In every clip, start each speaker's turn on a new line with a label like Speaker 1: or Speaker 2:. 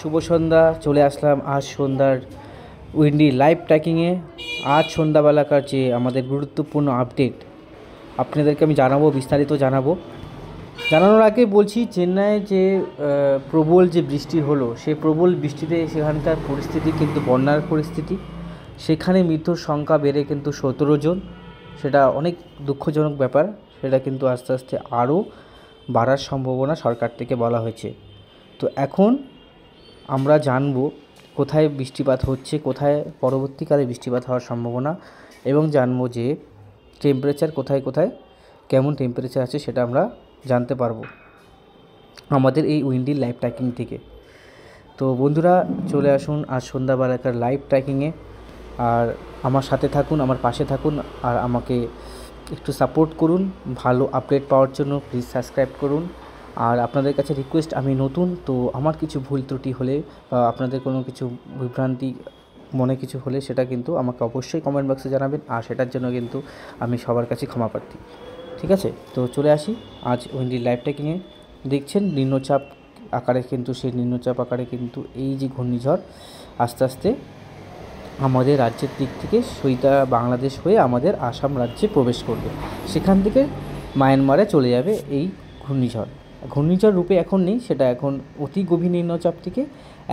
Speaker 1: শুভ সন্ধ্যা। চলে আসলাম আজ সন্ধ্যার উইন্ডি লাইভ ট্র্যাকিংয়ে। আজ সন্ধ্যাবেলাকার যে আমাদের গুরুত্বপূর্ণ আপডেট আপনাদেরকে আমি জানাবো, বিস্তারিত জানাবো। জানানোর আগে বলছি, চেন্নাইয়ে যে প্রবল যে বৃষ্টি হলো, সেই প্রবল বৃষ্টিতে সেখানকার পরিস্থিতি কিন্তু বন্যার পরিস্থিতি। সেখানে মৃত্যুর সংখ্যা বেড়ে কিন্তু 17 জন। সেটা অনেক দুঃখজনক ব্যাপার। সেটা কিন্তু আস্তে আস্তে আরও বাড়ার সম্ভাবনা সরকার থেকে বলা হয়েছে। তো এখন আমরা জানব কোথায় বৃষ্টিপাত হচ্ছে, কোথায় পরবর্তীকালে বৃষ্টিপাত হওয়ার সম্ভাবনা, এবং জানব যে টেম্পারেচার কোথায় কোথায় কেমন টেম্পারেচার আছে সেটা আমরা জানতে পারবো আমাদের এই উইন্ডি লাইভ ট্র্যাকিং থেকে। তো বন্ধুরা, চলে আসুন আজ সন্ধ্যাবেলাকার লাইভ ট্র্যাকিংয়ে। আর আমার সাথে থাকুন, আমার পাশে থাকুন, আর আমাকে একটু সাপোর্ট করুন। ভালো আপডেট পাওয়ার জন্য প্লিজ সাবস্ক্রাইব করুন। আর আপনাদের কাছে রিকোয়েস্ট, আমি নতুন, তো আমার কিছু ভুল ত্রুটি হলে বা আপনাদের কোনো কিছু বিভ্রান্তি মনে কিছু হলে সেটা কিন্তু আমাকে অবশ্যই কমেন্ট বক্সে জানাবেন। আর সেটার জন্য কিন্তু আমি সবার কাছে ক্ষমা প্রার্থী। ঠিক আছে, তো চলে আসি আজ উইন্ডি লাইভ ট্র্যাকিংয়ে। দেখছেন নিম্নচাপ আকারে, কিন্তু সেই নিম্নচাপ আকারে কিন্তু এই যে ঘূর্ণিঝড় আস্তে আস্তে আমাদের রাজ্যের দিক থেকে সৈতা বাংলাদেশ হয়ে আমাদের আসাম রাজ্যে প্রবেশ করবে। সেখান থেকে মায়ানমারে চলে যাবে এই ঘূর্ণিঝড়। ঘূর্ণিঝড় রূপে এখন নেই, সেটা এখন অতি গভীর নিম্নচাপ থেকে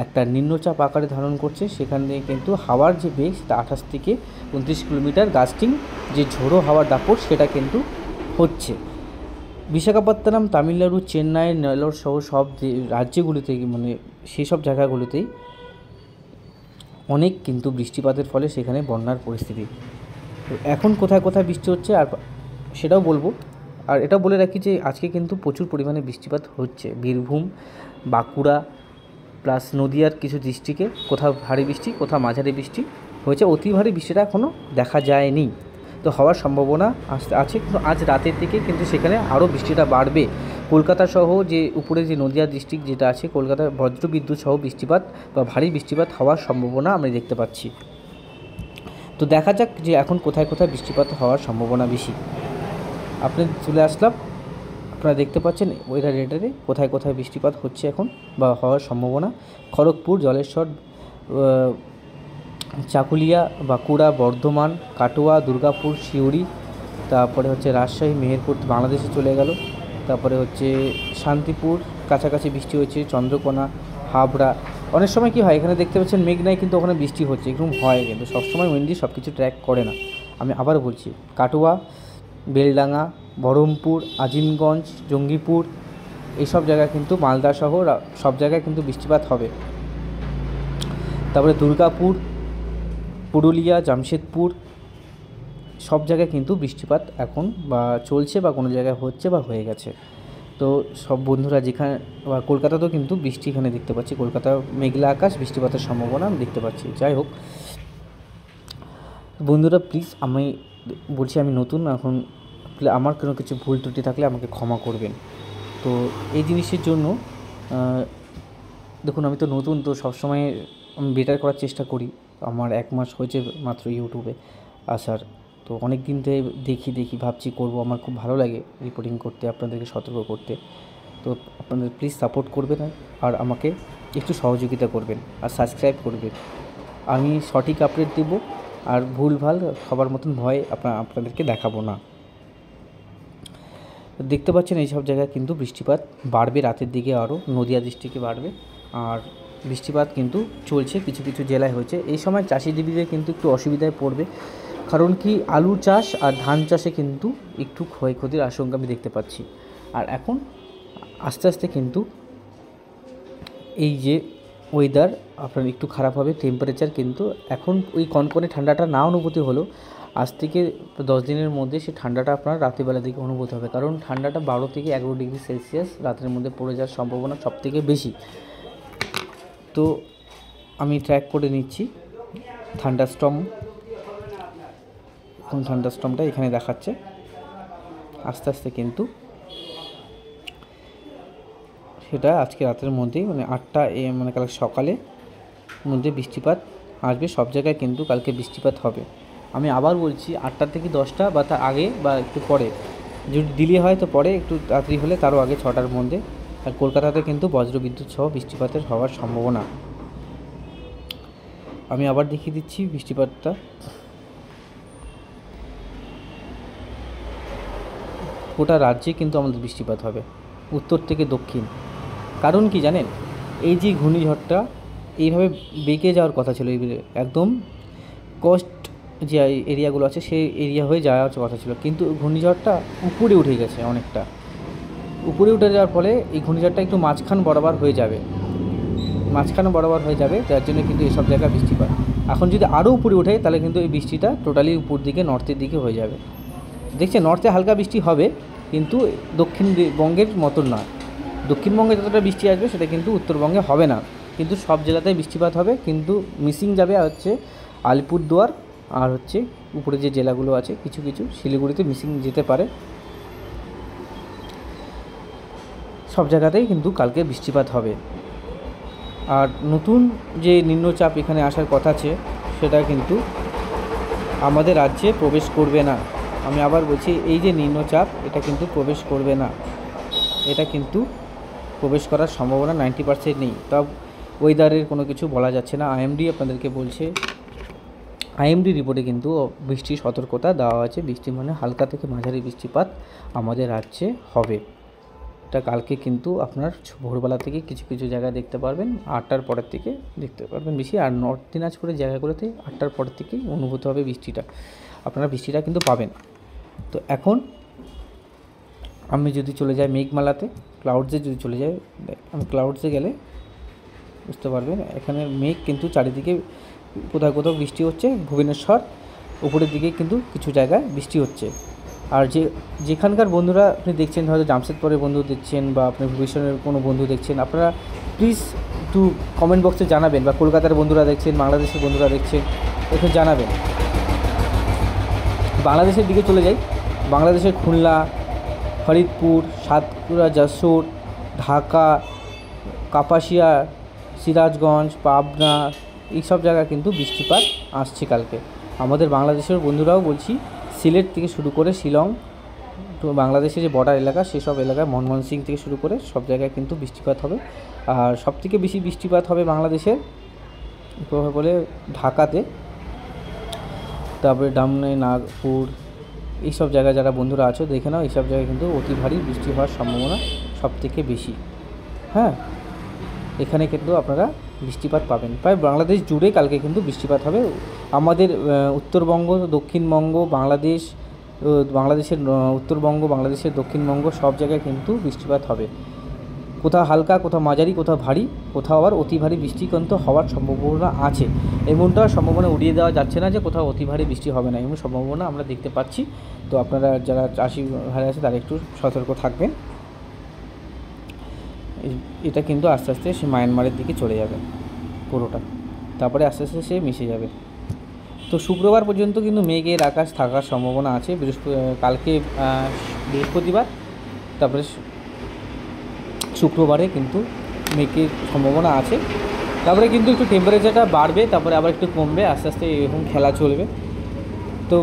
Speaker 1: একটা নিম্নচাপ আকারে ধারণ করছে। সেখান থেকে কিন্তু হাওয়ার যে বেগ সেটা 28 থেকে 29 কিলোমিটার, গাস্টিং যে ঝোড়ো হাওয়ার দাপট সেটা কিন্তু হচ্ছে। বিশাখাপত্তনম, তামিলনাড়ু, চেন্নাই, নেলোর সহ সব রাজ্যগুলিতে, মানে সেসব জায়গাগুলিতেই অনেক কিন্তু বৃষ্টিপাতের ফলে সেখানে বন্যার পরিস্থিতি। তো এখন কোথায় কোথায় বৃষ্টি হচ্ছে আর সেটাও বলবো। আর এটাও বলে রাখি যে আজকে কিন্তু প্রচুর পরিমাণে বৃষ্টিপাত হচ্ছে। বীরভূম, বাঁকুড়া প্লাস নদিয়ার কিছু ডিস্ট্রিক্টে কোথাও ভারী বৃষ্টি, কোথাও মাঝারি বৃষ্টি হয়েছে। অতি ভারী বৃষ্টিটা এখনও দেখা যায়নি, তো হওয়ার সম্ভাবনা আছে। কিন্তু আজ রাতের দিকে কিন্তু সেখানে আরও বৃষ্টিটা বাড়বে। কলকাতা সহ যে উপরে যে নদিয়া ডিস্ট্রিক্ট যেটা আছে, কলকাতার বজ্রবিদ্যুৎ সহ বৃষ্টিপাত বা ভারী বৃষ্টিপাত হওয়ার সম্ভাবনা আমরা দেখতে পাচ্ছি। তো দেখা যাক যে এখন কোথায় কোথায় বৃষ্টিপাত হওয়ার সম্ভাবনা বেশি। আপনি চলে আসলাম, আপনারা দেখতে পাচ্ছেন ওয়েদার রেডারে কোথায় কোথায় বৃষ্টিপাত হচ্ছে এখন বা হওয়ার সম্ভাবনা। খড়গপুর, জলেশ্বর, চাকুলিয়া, বাঁকুড়া, বর্ধমান, কাটোয়া, দুর্গাপুর, সিউড়ি, তারপরে হচ্ছে রাজশাহী, মেহেরপুর বাংলাদেশে চলে গেল। তারপরে হচ্ছে শান্তিপুর কাছাকাছি বৃষ্টি হয়েছে, চন্দ্রকোনা, হাবড়া। অনেক সময় কী হয়, এখানে দেখতে পাচ্ছেন মেঘ নাই কিন্তু ওখানে বৃষ্টি হচ্ছে, এরকম হয়। কিন্তু সবসময় উইন্ডি সব কিছু ট্র্যাক করে না। আমি আবার বলছি, কাটোয়া, বেলডাঙ্গা, বহরমপুর, আজিমগঞ্জ, জঙ্গিপুর, এইসব জায়গায় কিন্তু মালদা সহ সব জায়গায় কিন্তু বৃষ্টিপাত হবে। তারপরে দুর্গাপুর, পুরুলিয়া, জামশেদপুর, সব জায়গায় কিন্তু বৃষ্টিপাত এখন বা চলছে বা কোনো জায়গায় হচ্ছে বা হয়ে গেছে। তো সব বন্ধুরা যেখানে, বা কলকাতাতেও কিন্তু বৃষ্টি এখানে দেখতে পাচ্ছি। কলকাতা মেঘলা আকাশ, বৃষ্টিপাতের সম্ভাবনা আমি দেখতে পাচ্ছি। যাই হোক বন্ধুরা, প্লিজ আমি বলছি, আমি নতুন, এখন আমার কোনো কিছু ভুল ত্রুটি থাকলে আমাকে ক্ষমা করবেন। তো এই জিনিসের জন্য দেখুন, আমি তো নতুন, তো সবসময় আমি বেটার করার চেষ্টা করি। আমার 1 মাস হয়েছে মাত্র ইউটিউবে আসার। তো অনেক দিন থেকে দেখি ভাবছি করব। আমার খুব ভালো লাগে রিপোর্টিং করতে, আপনাদেরকে সতর্ক করতে। তো আপনাদের প্লিজ সাপোর্ট করবেন আর আমাকে একটু সহযোগিতা করবেন আর সাবস্ক্রাইব করবেন। আমি সঠিক আপডেট দেব, আর ভুলভাল সবার মতন ভয় আপনাদেরকে দেখাবো না। দেখতে পাচ্ছেন এই সব জায়গায় কিন্তু বৃষ্টিপাত বাড়বে রাতের দিকে, আরও নদিয়া ডিস্ট্রিক্টে বাড়বে। আর বৃষ্টিপাত কিন্তু চলছে, কিছু কিছু জেলায় হয়েছে। এই সময় চাষিজীবীদের কিন্তু একটু অসুবিধায় পড়বে, কারণ কি আলু চাষ আর ধান চাষে কিন্তু একটু ক্ষয়ক্ষতির আশঙ্কা আমি দেখতে পাচ্ছি। আর এখন আস্তে আস্তে কিন্তু এই যে ওয়েদার আপনার একটু খারাপ হবে। টেম্পারেচার কিন্তু এখন ওই কনকনে ঠান্ডাটা না অনুভূতি হলেও আজ থেকে 10 দিনের মধ্যে সেই ঠান্ডাটা আপনার রাত্রিবেলা দিকে অনুভূত হবে, কারণ ঠান্ডাটা 12 থেকে 11 ডিগ্রি সেলসিয়াস রাতের মধ্যে পড়ে যাওয়ার সম্ভাবনা সবথেকে বেশি। তো আমি ট্র্যাক করে নিচ্ছি থান্ডারস্টর্ম। এখন থান্ডারস্টর্মটা এখানে দেখাচ্ছে। আস্তে আস্তে কিন্তু সেটা আজকে রাতের মধ্যেই, মানে 8টা AM, মানে কাল সকালে মধ্যে বৃষ্টিপাত আসবে। সব জায়গায় কিন্তু কালকে বৃষ্টিপাত হবে। আমি আবার বলছি, 8টা থেকে 10টা বা তার আগে বা একটু পরে, যদি ডিলে হয় তো পরে, একটু তাড়াতাড়ি হলে তারও আগে 6টার মধ্যে আর কলকাতাতে কিন্তু বজ্রবিদ্যুৎ সহ বৃষ্টিপাতের হওয়ার সম্ভাবনা। আমি আবার দেখিয়ে দিচ্ছি বৃষ্টিপাতটা। গোটা রাজ্যে কিন্তু আমাদের বৃষ্টিপাত হবে, উত্তর থেকে দক্ষিণ। কারণ কি জানেন, এই যে ঘূর্ণিঝড়টা এইভাবে বেঁকে যাওয়ার কথা ছিল, একদম কোস্ট যে এরিয়াগুলো আছে সেই এরিয়া হয়ে যাওয়ার কথা ছিল, কিন্তু ঘূর্ণিঝড়টা উপরে উঠে গেছে অনেকটা। উপরে উঠে যাওয়ার ফলে এই ঘূর্ণিঝড়টা একটু মাঝখান বরাবর হয়ে যাবে, যার জন্য কিন্তু এসব জায়গায় বৃষ্টিপাত। এখন যদি আরও উপরে ওঠে তাহলে কিন্তু এই বৃষ্টিটা টোটালি উপর দিকে নর্থের দিকে হয়ে যাবে। দেখছেন নর্থে হালকা বৃষ্টি হবে, কিন্তু দক্ষিণবঙ্গের মতন নয়। দক্ষিণবঙ্গে যতটা বৃষ্টি আসবে সেটা কিন্তু উত্তরবঙ্গে হবে না, কিন্তু সব জেলাতেই বৃষ্টিপাত হবে। কিন্তু মিসিং যাবে হচ্ছে আলিপুরদুয়ার আর হচ্ছে উপরে যে জেলাগুলো আছে কিছু কিছু, শিলিগুড়িতে মিসিং যেতে পারে। সব জায়গাতেই কিন্তু কালকে বৃষ্টিপাত হবে। আর নতুন যে নিম্নচাপ এখানে আসার কথা আছে সেটা কিন্তু আমাদের রাজ্যে প্রবেশ করবে না। আমি আবার বলছি, এই যে নিম্নচাপ এটা কিন্তু প্রবেশ করবে না, এটা কিন্তু প্রবেশ করার সম্ভাবনা 90% নেই। তা ওয়েদারের কোনো কিছু বলা যাচ্ছে না, আইএমডি আপনাদেরকে বলছে। আইএমডি রিপোর্টে কিন্তু বৃষ্টির সতর্কতা দেওয়া আছে, বৃষ্টি মানে হালকা থেকে মাঝারি বৃষ্টিপাত আমাদের রাজ্যে হবে। এটা কালকে কিন্তু আপনার ভোরবেলা থেকে কিছু কিছু জায়গায় দেখতে পারবেন, 8টার পরের থেকে দেখতে পারবেন বেশি। আর নর্থ দিনাজপুরের জায়গাগুলোতে 8টার পরের থেকেই অনুভূত হবে বৃষ্টিটা, আপনারা বৃষ্টিটা কিন্তু পাবেন। তো এখন আমি যদি চলে যাই মেঘমালাতে, ক্লাউডসে যদি চলে যাই, আমি ক্লাউডসে গেলে বুঝতে পারবেন এখানে মেঘ কিন্তু চারিদিকে কোথাও কোথাও বৃষ্টি হচ্ছে। ভুবনেশ্বর উপরের দিকে কিন্তু কিছু জায়গায় বৃষ্টি হচ্ছে। আর যেখানকার বন্ধুরা আপনি দেখছেন, হয়তো জামশেদপুরের বন্ধু দেখছেন বা আপনি ভুবনেশ্বরের কোনো বন্ধু দেখছেন, আপনারা প্লিজ একটু কমেন্ট বক্সে জানাবেন, বা কলকাতার বন্ধুরা দেখছেন, বাংলাদেশের বন্ধুরা দেখছেন, একটু জানাবেন। বাংলাদেশের দিকে চলে যাই, বাংলাদেশের খুলনা, ফরিদপুর, সাতক্ষীরা, যশোর, ঢাকা, কাপাসিয়া, সিরাজগঞ্জ, পাবনা, এইসব জায়গায় কিন্তু বৃষ্টিপাত আসছে কালকে। আমাদের বাংলাদেশের বন্ধুরাও বলছি, সিলেট থেকে শুরু করে শিলং, তো বাংলাদেশের যে বর্ডার এলাকা সেসব এলাকায় মনমোহন সিং থেকে শুরু করে সব জায়গায় কিন্তু বৃষ্টিপাত হবে। আর সবথেকে বেশি বৃষ্টিপাত হবে বাংলাদেশের বলে ঢাকাতে, তারপরে ডামনে, নাগপুর, এইসব জায়গায় যারা বন্ধুরা আছো দেখে নাও, এইসব জায়গায় কিন্তু অতি ভারী বৃষ্টি হওয়ার সম্ভাবনা সবথেকে বেশি। হ্যাঁ, এখানে কিন্তু আপনারা বৃষ্টিপাত পাবেন, প্রায় বাংলাদেশ জুড়ে কালকে কিন্তু বৃষ্টিপাত হবে। আমাদের উত্তরবঙ্গ, দক্ষিণবঙ্গ, বাংলাদেশের উত্তরবঙ্গ, বাংলাদেশের দক্ষিণবঙ্গ সব জায়গায় কিন্তু বৃষ্টিপাত হবে। কোথাও হালকা, কোথাও মাঝারি, কোথাও ভারী, কোথাও আবার অতি ভারী বৃষ্টি কিন্তু হওয়ার সম্ভাবনা আছে। এমনটা সম্ভাবনা উড়িয়ে দেওয়া যাচ্ছে না যে কোথাও অতি ভারী বৃষ্টি হবে না, এমন সম্ভাবনা আমরা দেখতে পাচ্ছি। তো আপনারা যারা চাষি ভাই আছে তারা একটু সতর্ক থাকবেন। এটা কিন্তু আস্তে আস্তে সে মায়ানমারের দিকে চলে যাবে পুরোটা, তারপরে আস্তে আস্তে সে মিশে যাবে। তো শুক্রবার পর্যন্ত কিন্তু মেঘের আকাশ থাকার সম্ভাবনা আছে। কালকে বৃহস্পতিবার, তারপরে শুক্রবারে কিন্তু মেঘের সম্ভাবনা আছে। তারপরে কিন্তু একটু টেম্পারেচারটা বাড়বে, তারপরে আবার একটু কমবে, আস্তে আস্তে এরকম খেলা চলবে। তো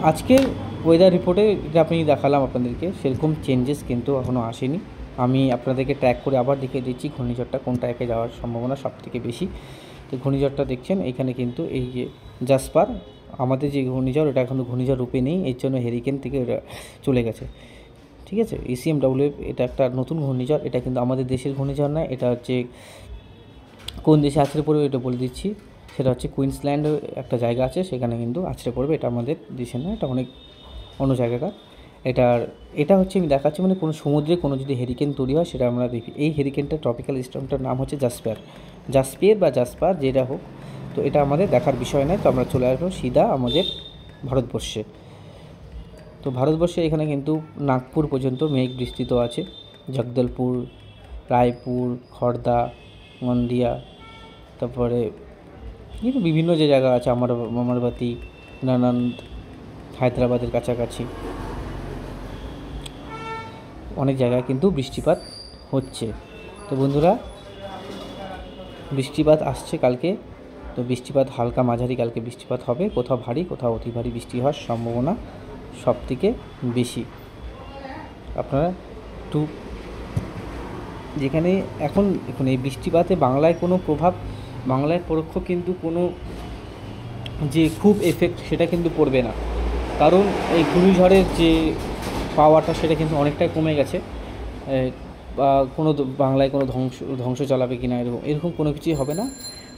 Speaker 1: আজকের ওয়েদার রিপোর্টে যেটা আমি দেখালাম আপনাদেরকে, সেরকম চেঞ্জেস কিন্তু এখনও আসেনি। আমি আপনাদেরকে ট্র্যাক করে আবার দেখিয়ে দিচ্ছি ঘূর্ণিঝড়টা কোন ট্র্যাকে যাওয়ার সম্ভাবনা সবথেকে বেশি। তো ঘূর্ণিঝড়টা দেখছেন এখানে কিন্তু এই যে জাসপার, আমাদের যে ঘূর্ণিঝড়, এটা এখন ঘূর্ণিঝড় রূপে নেই, এর জন্য হেরিকেন থেকে এটা চলে গেছে। ঠিক আছে, ECMWF এটা একটা নতুন ঘূর্ণিঝড়, এটা কিন্তু আমাদের দেশের ঘূর্ণিঝড় নয়। এটা হচ্ছে কোন দেশে আছড়ে পড়বে এটা বলে দিচ্ছি, সেটা হচ্ছে কুইন্সল্যান্ড একটা জায়গা আছে, সেখানে কিন্তু আছড়ে পড়বে। এটা আমাদের দেশে নয়, এটা অনেক অন্য জায়গাকার। এটা হচ্ছে আমি দেখাচ্ছি, মানে কোনো সমুদ্রে কোনো যদি হেরিকেন তৈরি হয় সেটা আমরা দেখি। এই হেরিকেনটা ট্রপিক্যাল স্টর্মটার নাম হচ্ছে জাসপিয়ার বা জাসপার, যেটা হোক। তো এটা আমাদের দেখার বিষয় নয়। তো আমরা চলে আসবো সিধা আমাদের ভারতবর্ষে। তো ভারতবর্ষে এখানে কিন্তু নাগপুর পর্যন্ত মেঘ বিস্তৃত আছে, জগদলপুর, রায়পুর, খড়দা, গন্ডিয়া, তারপরে বিভিন্ন যে জায়গা আছে, আমারবাতি, নানান্দ, হায়দ্রাবাদের কাছাকাছি অনেক জায়গায় কিন্তু বৃষ্টিপাত হচ্ছে। তো বন্ধুরা, বৃষ্টিপাত আসছে কালকে। তো বৃষ্টিপাত হালকা মাঝারি কালকে বৃষ্টিপাত হবে, কোথাও ভারী, কোথাও অতি ভারী বৃষ্টি হওয়ার সম্ভাবনা সবথেকে বেশি। আপনারা একটু যেখানে এখন দেখুন এই বৃষ্টিপাতে বাংলায় কোনো প্রভাব, বাংলায় পরোক্ষ কিন্তু কোনো যে খুব এফেক্ট সেটা কিন্তু পড়বে না, কারণ এই ঘূর্ণিঝড়ের যে পাওয়ারটা সেটা কিন্তু অনেকটাই কমে গেছে। বা কোনো বাংলায় কোনো ধ্বংস চালাবে কি না এরকম কোনো কিছুই হবে না।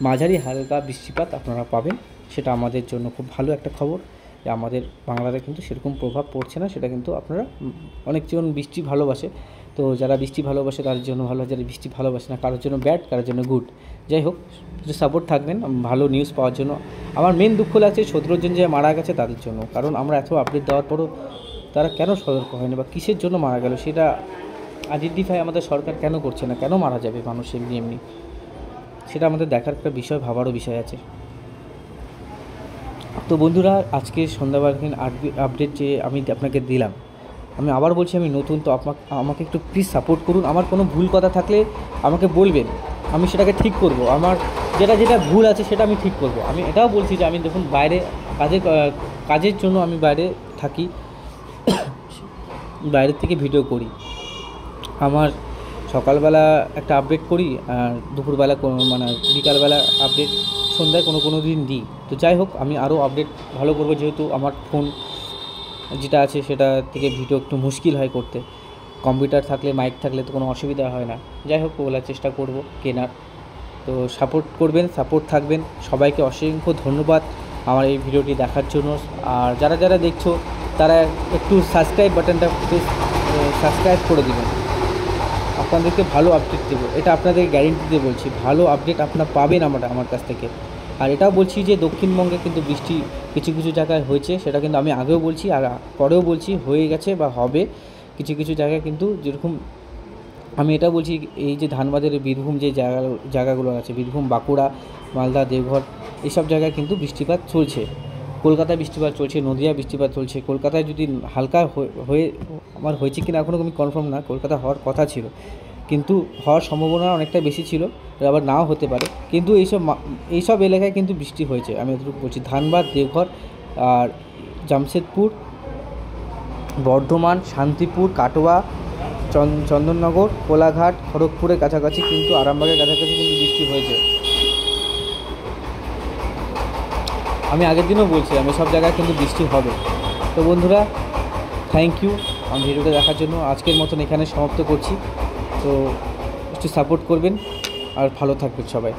Speaker 1: মাঝারি হালকা বৃষ্টিপাত আপনারা পাবেন, সেটা আমাদের জন্য খুব ভালো একটা খবর যে আমাদের বাংলাতে কিন্তু সেরকম প্রভাব পড়ছে না। সেটা কিন্তু আপনারা অনেকজন বৃষ্টি ভালোবাসে, তো যারা বৃষ্টি ভালোবাসে তাদের জন্য ভালো, যারা বৃষ্টি ভালোবাসে না কারোর জন্য ব্যাড, কারোর জন্য গুড। যাই হোক, একটু সাপোর্ট থাকবেন ভালো নিউজ পাওয়ার জন্য। আমার মেন দুঃখ লাগছে 17 জন যে মারা গেছে তাদের জন্য, কারণ আমরা এত আপডেট দেওয়ার পরও তারা কেন সতর্ক হয়নি বা কিসের জন্য মারা গেল সেটা আইডেন্টিফাই আমাদের সরকার কেন করছে না, কেন মারা যাবে মানুষ এমনি এমনি, সেটা আমাদের দেখার একটা বিষয়, ভাবারও বিষয় আছে। তো বন্ধুরা, আজকে সন্ধ্যাবেলাকালীন আপডেট যে আমি আপনাকে দিলাম, আমি আবার বলছি আমি নতুন, তো আমাকে একটু প্লিজ সাপোর্ট করুন। আমার কোনো ভুল কথা থাকলে আমাকে বলবেন, আমি সেটাকে ঠিক করব। আমার যেটা ভুল আছে সেটা আমি ঠিক করব। আমি এটাও বলছি যে আমি দেখুন বাইরে কাজের জন্য আমি বাইরে থাকি, বাইরের থেকে ভিডিও করি। আমার সকালবেলা একটা আপডেট করি, আর দুপুরবেলা মানে বিকালবেলা আপডেট, সন্ধ্যায় কোনো দিন দিই। তো যাই হোক, আমি আরও আপডেট ভালো করবো, যেহেতু আমার ফোন যেটা আছে সেটা থেকে ভিডিও একটু মুশকিল হয় করতে। কম্পিউটার থাকলে, মাইক থাকলে তো কোনো অসুবিধা হয় না। যাই হোক, ওগুলোর চেষ্টা করব কেনার। তো সাপোর্ট করবেন, সাপোর্ট থাকবেন। সবাইকে অসংখ্য ধন্যবাদ আমার এই ভিডিওটি দেখার জন্য। আর যারা দেখছো তারা একটু সাবস্ক্রাইব বাটনটা সাবস্ক্রাইব করে দেবেন। আপনাদেরকে ভালো আপডেট দেবো, এটা আপনাদের গ্যারেন্টি দিয়ে বলছি, ভালো আপডেট আপনারা পাবেন আমার কাছ থেকে। আর এটাও বলছি যে দক্ষিণবঙ্গে কিন্তু বৃষ্টি কিছু জায়গায় হয়েছে, সেটা কিন্তু আমি আগেও বলছি আর পরেও বলছি, হয়ে গেছে বা হবে কিছু জায়গায়। কিন্তু যেরকম আমি এটা বলছি, এই যে ধানবাদের বীরভূম যে জায়গাগুলো আছে, বীরভূম, বাঁকুড়া, মালদা, দেওঘর, এইসব জায়গায় কিন্তু বৃষ্টিপাত চলছে। কলকাতায় বৃষ্টিপাত চলছে, নদিয়া বৃষ্টিপাত চলছে। কলকাতায় যদি হালকা হয়ে আমার হয়েছে কিনা এখনও আমি কনফার্ম না, কলকাতা হওয়ার কথা ছিল, কিন্তু হওয়ার সম্ভাবনা অনেকটাই বেশি ছিল, আবার নাও হতে পারে। কিন্তু এইসব এলাকায় কিন্তু বৃষ্টি হয়েছে, আমি এতটুকু বলছি। ধানবাদ, দেওঘর আর জামশেদপুর, বর্ধমান, শান্তিপুর, কাটোয়া, চন্দননগর, কোলাঘাট, খড়গপুরের কাছাকাছি, কিন্তু আরামবাগের কাছাকাছি কিন্তু বৃষ্টি হয়েছে। আমি আগের দিনও বলছি আমি সব জায়গায় কিন্তু বৃষ্টি হবে। তো বন্ধুরা, থ্যাংক ইউ আমার ভিডিওটা দেখার জন্য। আজকের মতন এখানে সমাপ্ত করছি। তো একটু সাপোর্ট করবেন আর ভালো থাকবেন সবাই।